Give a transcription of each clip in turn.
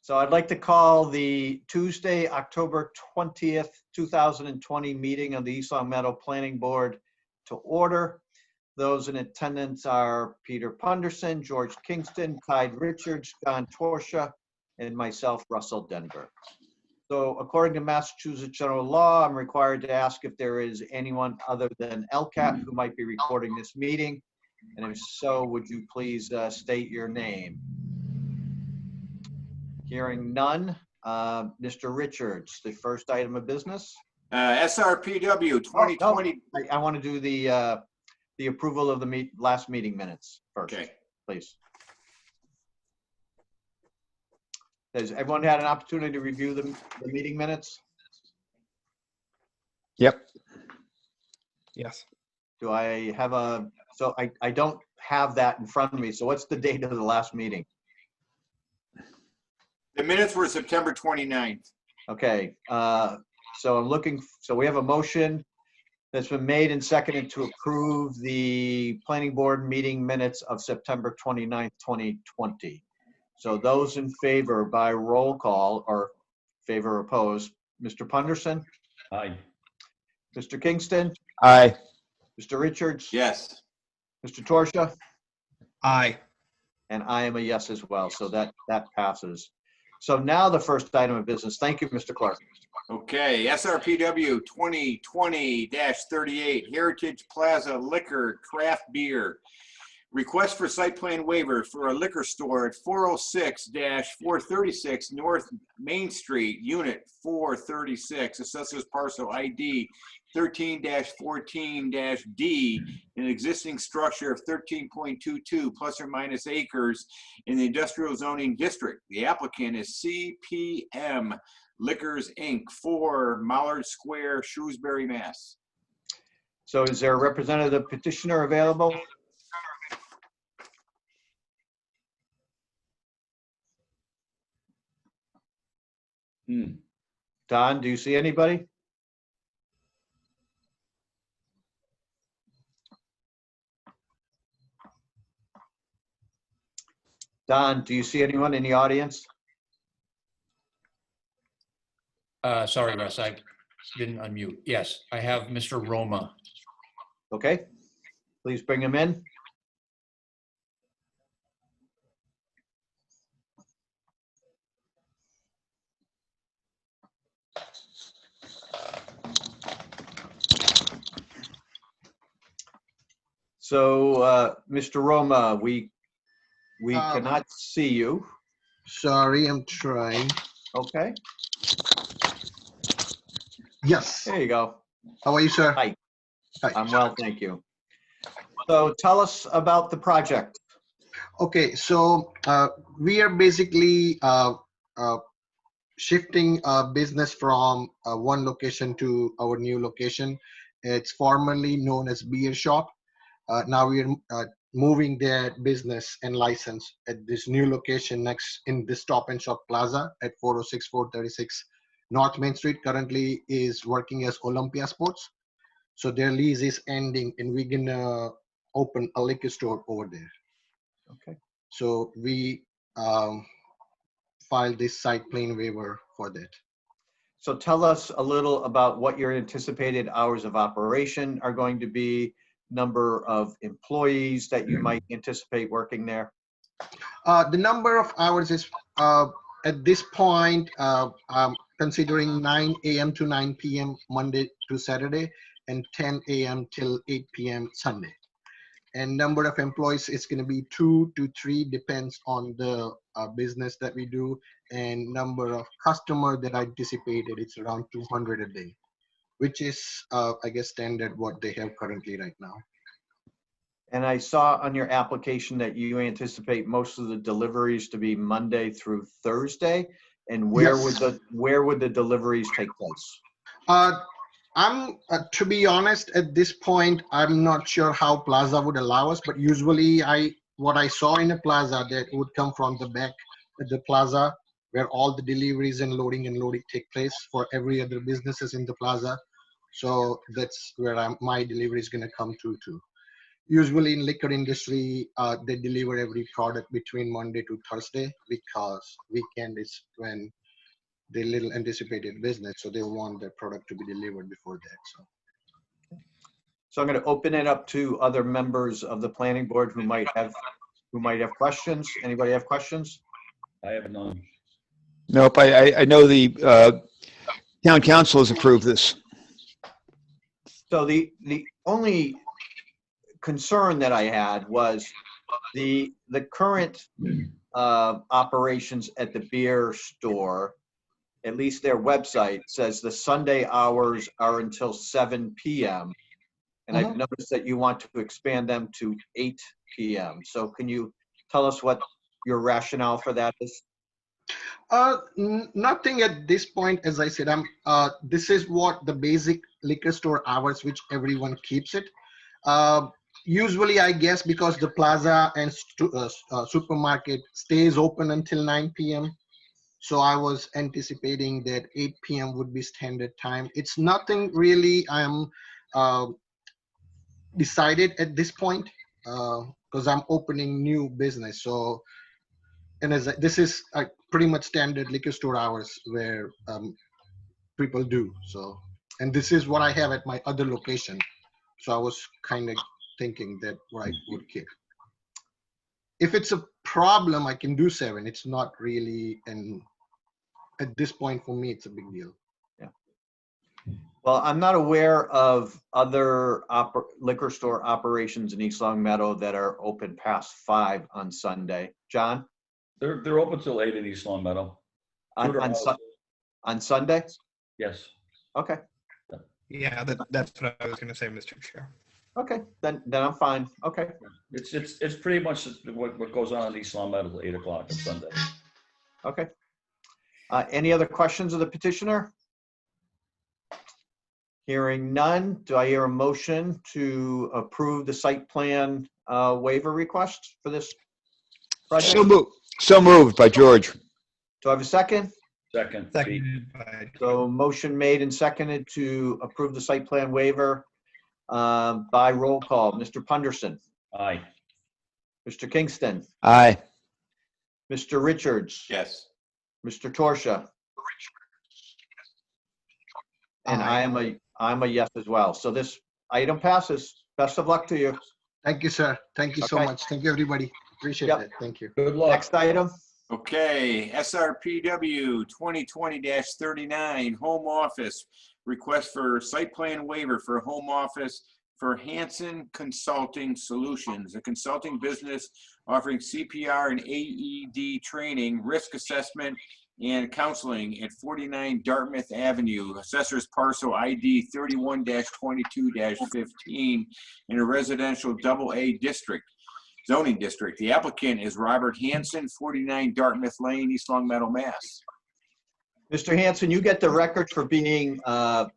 So I'd like to call the Tuesday, October 20th, 2020 meeting of the East Long Meadow Planning Board to order. Those in attendance are Peter Punderson, George Kingston, Clyde Richards, John Torsha, and myself, Russell Denver. So according to Massachusetts general law, I'm required to ask if there is anyone other than LCAT who might be recording this meeting. And if so, would you please state your name? Hearing none. Mr. Richards, the first item of business. SRPW 2020. I want to do the approval of the last meeting minutes first, Okay. please. Has everyone had an opportunity to review the meeting minutes? Yep. Yes. Do I have so I don't have that in front of me. So what's the date of the last meeting? The minutes were September 29th. Okay, so I'm looking, so we have a motion that's been made and seconded to approve the planning board meeting minutes of September 29th, 2020. So those in favor by roll call, or favor or opposed, Mr. Punderson? Aye. Mr. Kingston? Aye. Mr. Richards? Yes. Mr. Torsha? Aye. And I am a yes as well, so that passes. So now the first item of business. Thank you, Mr. Clark. Okay. SRPW 2020-38 Heritage Plaza Liquor Craft Beer. Request for site plan waiver for a liquor store at 406-436 North Main Street, Unit 436, Assessors Parcel ID 13-14-D, an existing structure of 13.22 plus or minus acres in the industrial zoning district. The applicant is CPM Liquors, Inc., 4 Mallard Square, Shrewsbury, Mass. So is there a representative petitioner available? Don, do you see anybody? Don, do you see anyone in the audience? Sorry, Russ, I didn't unmute. Yes, I have Mr. Roma. Okay, please bring him in. So, Mr. Roma, we cannot see you. Sorry, I'm trying. Okay, Yes. there you go. How are you, sir? Hi. Hi. I'm well, thank you. So tell us about the project. Okay, so we are basically shifting business from one location to our new location. It's formerly known as Beer Shop. Now we are moving their business and license at this new location next in this Stop and Shop Plaza at 406-436 North Main Street. Currently is working as Olympia Sports. So their lease is ending and we're gonna open a liquor store over there. Okay. So we filed this site plan waiver for that. So tell us a little about what your anticipated hours of operation are going to be, number of employees that you might anticipate working there. The number of hours is at this point, I'm considering 9 a.m. to 9 p.m. Monday to Saturday and 10 a.m. till 8 p.m. Sunday. And number of employees is going to be 2 to 3, depends on the business that we do, and number of customer that I anticipated, it's around 200 a day, which is I guess standard what they have currently right now. And I saw on your application that you anticipate most of the deliveries to be Monday through Thursday. And where Yes. would the deliveries take place? I'm to be honest, at this point, I'm not sure how Plaza would allow us, but usually what I saw in a Plaza that would come from the back at the Plaza where all the deliveries and loading take place for every other businesses in the Plaza. So that's where my delivery is going to come to too. usually in liquor industry, they deliver every product between Monday to Thursday because weekend is when they little anticipated business, so they want their product to be delivered before that. So I'm going to open it up to other members of the planning board who might have questions. Anybody have questions? I have none. Nope, I know the town council has approved this. So the only concern that I had was the current operations at the beer store, at least their website says the Sunday hours are until 7 p.m. And I've noticed that you want to expand them to 8 p.m. So can you tell us what your rationale for that is? Nothing at this point. As I said, this is what the basic liquor store hours, which everyone keeps it. Usually, I guess because the plaza and supermarket stays open until 9 p.m. So I was anticipating that 8 p.m. would be standard time. It's nothing really I'm decided at this point because I'm opening new business. So, and this is pretty much standard liquor store hours where people do. So, and this is what I have at my other location. So I was kind of thinking that what I would keep. If it's a problem, I can do 7. It's not really, and at this point for me, it's a big deal. Well, I'm not aware of other liquor store operations in East Long Meadow that are open past 5 on Sunday. John? They're open till 8 in East Long Meadow. On Sunday? Yes. Okay. Yeah, that's what I was going to say, Mr. Chair. Okay, then I'm fine. Okay. It's pretty much what goes on in East Long Meadow at 8 o'clock on Sunday. Okay. Any other questions of the petitioner? Hearing none, do I hear a motion to approve the site plan waiver request for this project? So moved by George. Do I have a second? Second. Seconded by So motion made and seconded to approve the site plan waiver by roll call. Mr. Punderson, Aye. Mr. Kingston, Aye. Mr. Richards, Yes. Mr. Torsia, and I'm a yes as well. So this item passes. Best of luck to you. Thank you, sir. Thank you so Okay. much. Thank you, everybody. Appreciate Yep. it. Thank you. Good luck. Next item. Okay, SRPW 2020-39, home office. Request for site plan waiver for home office for Hanson Consulting Solutions, a consulting business offering CPR and AED training, risk assessment, and counseling at 49 Dartmouth Avenue, Assessor's Parcel ID 31-22-15 in a residential AA district. Zoning district. The applicant is Robert Hanson, 49 Dartmouth Lane, East Long Meadow, Mass. Mr. Hanson, you get the record for being up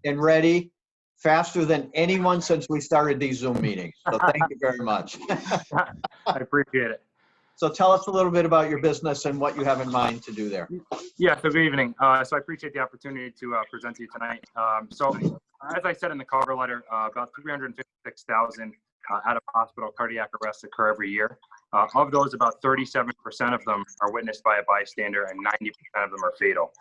and ready faster than anyone since we started these Zoom meetings. So thank you very much. I appreciate it. So tell us a little bit about your business and what you have in mind to do there. Yeah, so good evening. So I appreciate the opportunity to present to you tonight. So as I said in the cover letter, about 356,000 out-of-hospital cardiac arrests occur every year. Of those, about 37% of them are witnessed by a bystander and 90% of them are fatal.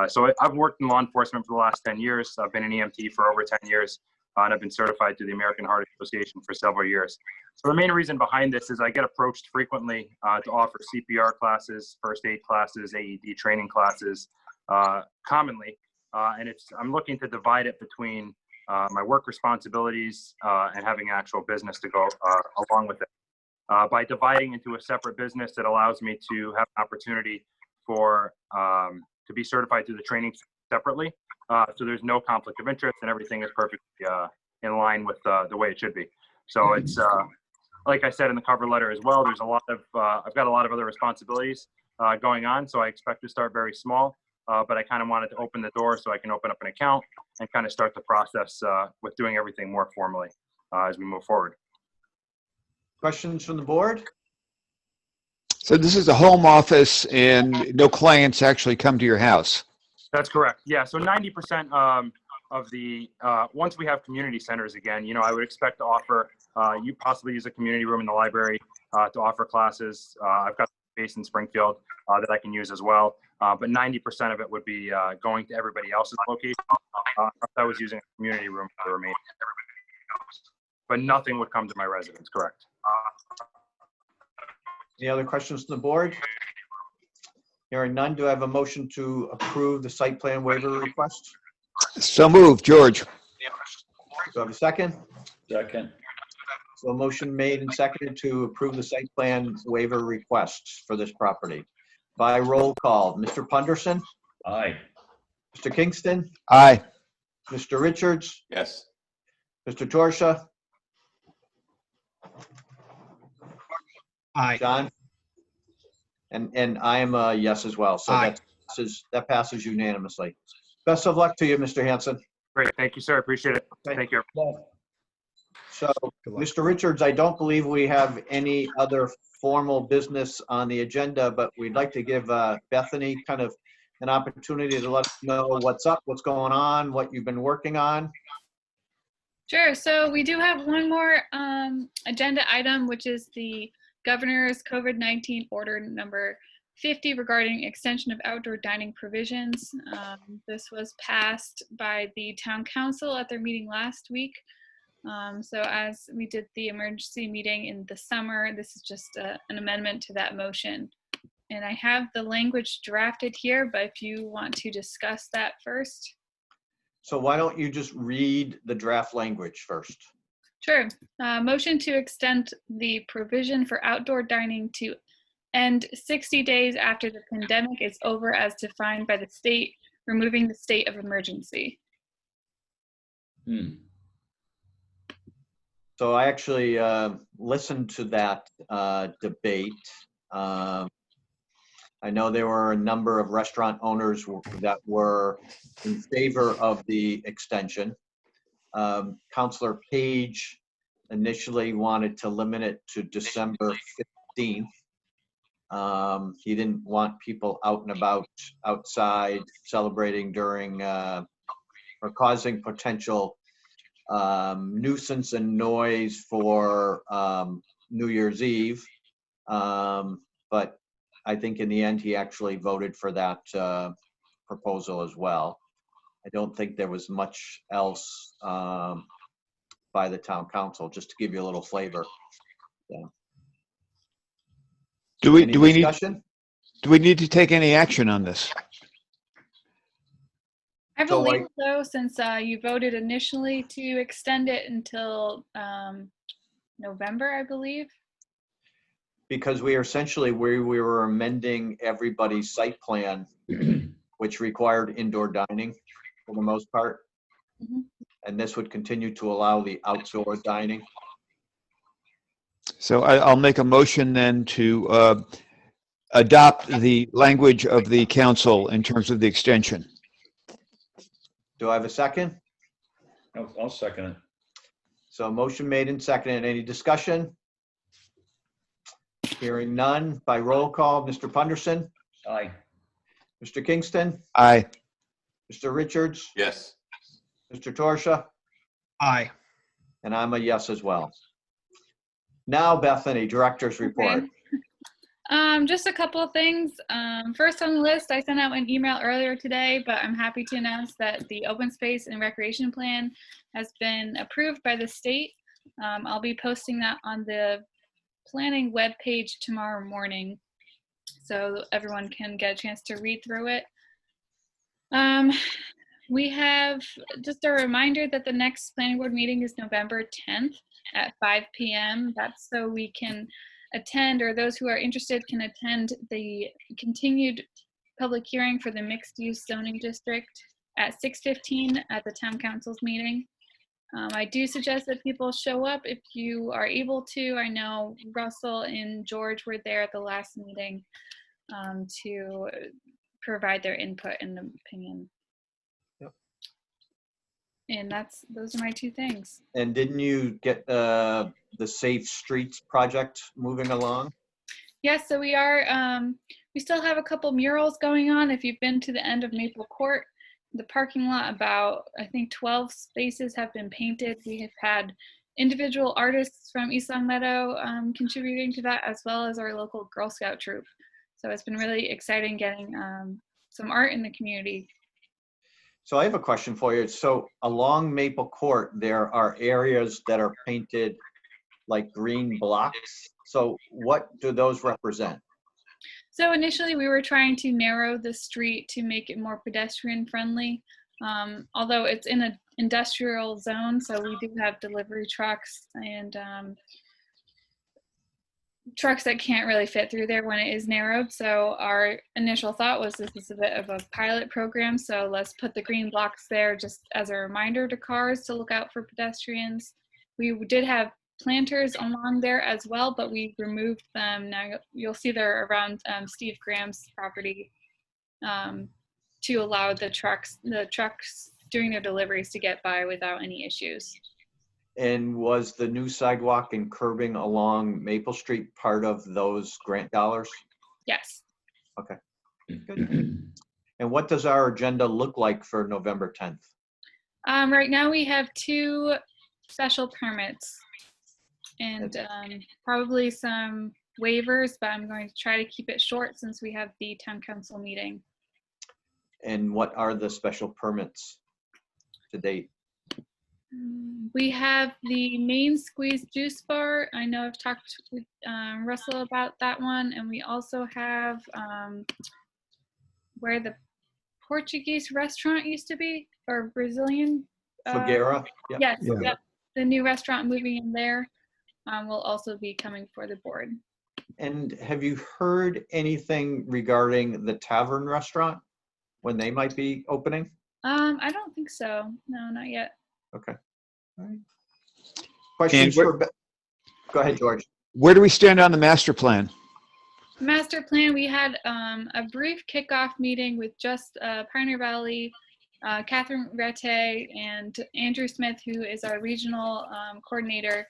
So I've worked in law enforcement for the last 10 years. I've been an EMT for over 10 years, and I've been certified through the American Heart Association for several years. So the main reason behind this is I get approached frequently to offer CPR classes, first aid classes, AED training classes, commonly. And I'm looking to divide it between my work responsibilities and having actual business to go along with it. By dividing into a separate business, it allows me to have an opportunity for to be certified through the training separately. So there's no conflict of interest and everything is perfectly in line with the way it should be. So it's like I said in the cover letter as well, there's a lot of I've got a lot of other responsibilities going on. So I expect to start very small, but I kind of wanted to open the door so I can open up an account and kind of start the process with doing everything more formally as we move forward. Questions from the board? So this is a home office and no clients actually come to your house. That's correct. Yeah. So 90% of the, once we have community centers again, I would expect to offer you possibly use a community room in the library to offer classes. I've got space in Springfield that I can use as well. But 90% of it would be going to everybody else's location. I was using a community room for the remaining. But nothing would come to my residence, correct? Any other questions from the board? Hearing none, do I have a motion to approve the site plan waiver request? So moved, George. Do I have a second? Second. So a motion made and seconded to approve the site plan waiver requests for this property. By roll call, Mr. Punderson, Aye. Mr. Kingston, Aye. Mr. Richards, Yes. Mr. Torsia, Aye. John? And I am a yes as well, so Aye. that passes unanimously. Best of luck to you, Mr. Hanson. Great, thank you, sir. Appreciate it. Thank you. So, Good luck. Mr. Richards, I don't believe we have any other formal business on the agenda, but we'd like to give Bethany kind of an opportunity to let us know what's up, what's going on, what you've been working on. Sure. So we do have one more agenda item, which is the governor's COVID-19 order number 50 regarding extension of outdoor dining provisions. This was passed by the town council at their meeting last week. So as we did the emergency meeting in the summer, this is just an amendment to that motion. And I have the language drafted here, but if you want to discuss that first. So why don't you just read the draft language first? Sure. Motion to extend the provision for outdoor dining to end 60 days after the pandemic is over as defined by the state, removing the state of emergency. So I actually listened to that debate. I know there were a number of restaurant owners that were in favor of the extension. Councilor Page initially wanted to limit it to December 15th. He didn't want people out and about outside celebrating during or causing potential nuisance and noise for New Year's Eve. But I think in the end, he actually voted for that proposal as well. I don't think there was much else by the town council, just to give you a little flavor. Yeah. Do we Any need discussion? to take any action on this? I So, believe like- so, since you voted initially to extend it until November, I believe. Because we were amending everybody's site plan, which required indoor dining for the most part. Mhm. And this would continue to allow the outdoor dining. So I'll make a motion then to adopt the language of the council in terms of the extension. Do I have a second? I'll second it. So motion made and seconded. Any discussion? Hearing none. By roll call, Mr. Punderson, Aye. Mr. Kingston, Aye. Mr. Richards, Yes. Mr. Torsia, Aye. and I'm a yes as well. Now, Bethany, director's report. Okay. Just a couple of things. First on the list, I sent out an email earlier today, but I'm happy to announce that the open space and recreation plan has been approved by the state. I'll be posting that on the planning webpage tomorrow morning, so everyone can get a chance to read through it. We have just a reminder that the next planning board meeting is November 10th at 5 p.m. That's so we can attend, or those who are interested can attend the continued public hearing for the mixed-use zoning district at 6:15 at the town council's meeting. I do suggest that people show up if you are able to. I know Russell and George were there at the last meeting to provide their input and opinion. Yep. And those are my two things. And didn't you get the Safe Streets project moving along? Yes, so we are, we still have a couple murals going on. If you've been to the end of Maple Court, the parking lot, about, I think 12 spaces have been painted. We have had individual artists from East Long Meadow contributing to that, as well as our local Girl Scout troop. So it's been really exciting getting some art in the community. So I have a question for you. So along Maple Court, there are areas that are painted like green blocks. So what do those represent? So initially we were trying to narrow the street to make it more pedestrian friendly. Although it's in an industrial zone, so we do have delivery trucks and trucks that can't really fit through there when it is narrowed. So our initial thought was this is a bit of a pilot program, so let's put the green blocks there just as a reminder to cars to look out for pedestrians. We did have planters along there as well, but we removed them. Now you'll see they're around Steve Graham's property to allow the trucks during their deliveries to get by without any issues. And was the new sidewalk and curbing along Maple Street part of those grant dollars? Yes. Okay, good. And what does our agenda look like for November 10th? Right now we have 2 special permits and probably some waivers, but I'm going to try to keep it short since we have the town council meeting. And what are the special permits to date? We have the Main Squeeze Juice Bar. I know I've talked with Russell about that one. And we also have where the Portuguese restaurant used to be, or Brazilian. Fogueira? Yep. Yes, Yeah. yep. The new restaurant moving in there will also be coming for the board. And have you heard anything regarding the Tavern Restaurant, when they might be opening? I don't think so. No, not yet. Okay. All right. Questions And for, go ahead, George. Where do we stand on the master plan? Master plan, we had a brief kickoff meeting with just Pioneer Valley, Catherine Rete, and Andrew Smith, who is our regional coordinator,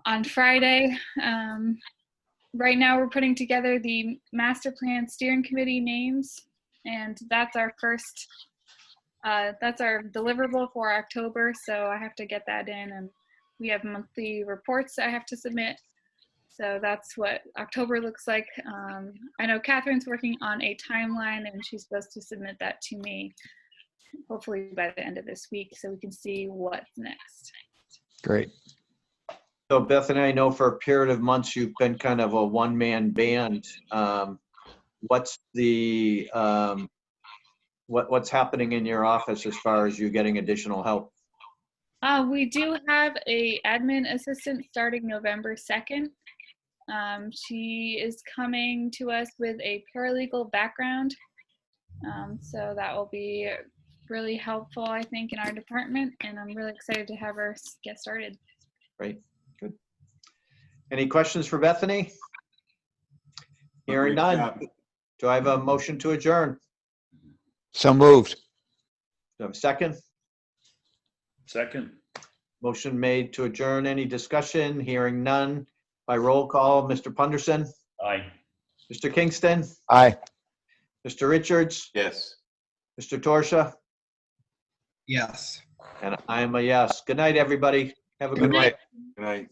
on Friday. Right now we're putting together the master plan steering committee names, and that's our first, that's our deliverable for October, so I have to get that in, and we have monthly reports I have to submit. So that's what October looks like. I know Catherine's working on a timeline, and she's supposed to submit that to me hopefully by the end of this week so we can see what's next. Great. So Bethany, I know for a period of months you've been kind of a one-man band. What's the what's happening in your office as far as you getting additional help? We do have a admin assistant starting November 2nd. She is coming to us with a paralegal background. So that will be really helpful, I think, in our department, and I'm really excited to have her get started. Great, good. Any questions for Bethany? Hearing Great none. job. Do I have a motion to adjourn? So moved. Do I have a second? Second. Motion made to adjourn. Any discussion? Hearing none. By roll call, Mr. Punderson, Aye. Mr. Kingston, Aye. Mr. Richards, Yes. Mr. Torsia, Yes. and I am a yes. Good night, everybody. Have a good Good night. night. Good night.